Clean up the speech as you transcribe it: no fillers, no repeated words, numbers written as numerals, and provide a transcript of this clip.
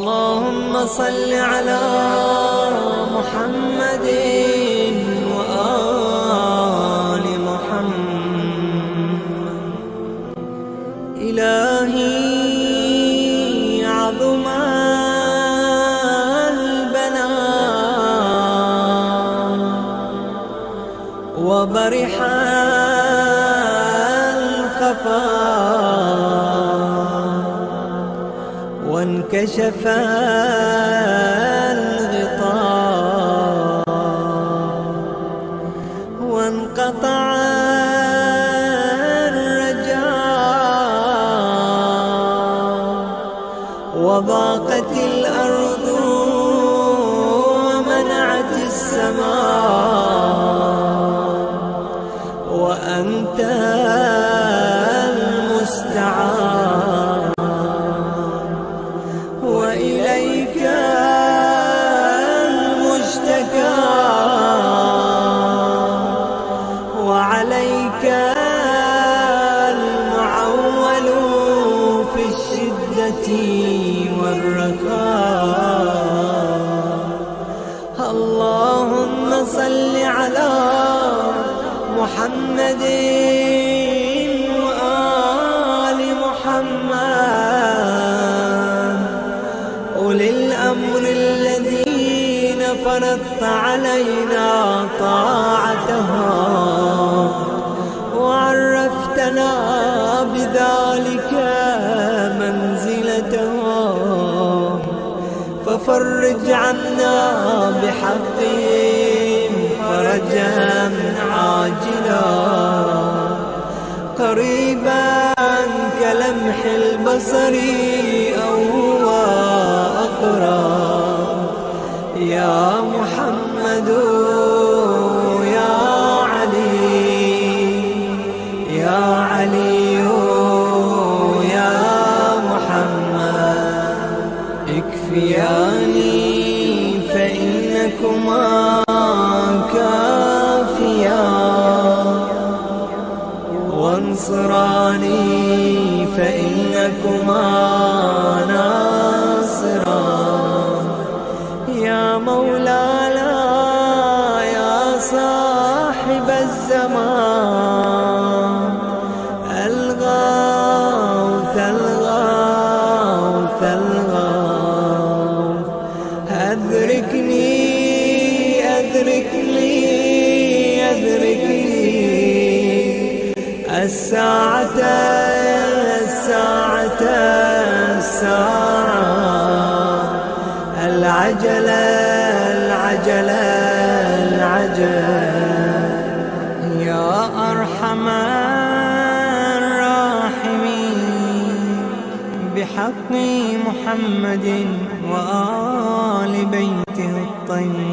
اللهم صل على محمد وآل محمد. إلهي عظم البلاء وبرح الخفاء وانكشف الغطاء وانقطع الرجاء وضاقت الأرض ومنعت السماء وأنت المستعان وإليك المشتكى وعليك المعول في الشدة والرخاء. اللهم صل على محمد وآل محمد أولي الأمر الذين فرضت علينا طاعتهم وعرفتنا بذلك منزلتهم، ففرج عنا بحقهم فرجا عاجلا قريبا كلمح البصر أو هو أقرب. يا محمد يا علي يا علي يا محمد اكفياني فإنكما كافيان وانصراني فإنكما ناصران. يا مولانا يا صاحب الزمان الغوث الغوث الغوث أدركني أدركني أدركني الساعة الساعة الساعة العجلة العجلة العجل. يا أرحم الراحمين بحق محمد وآل بيته الطيبين.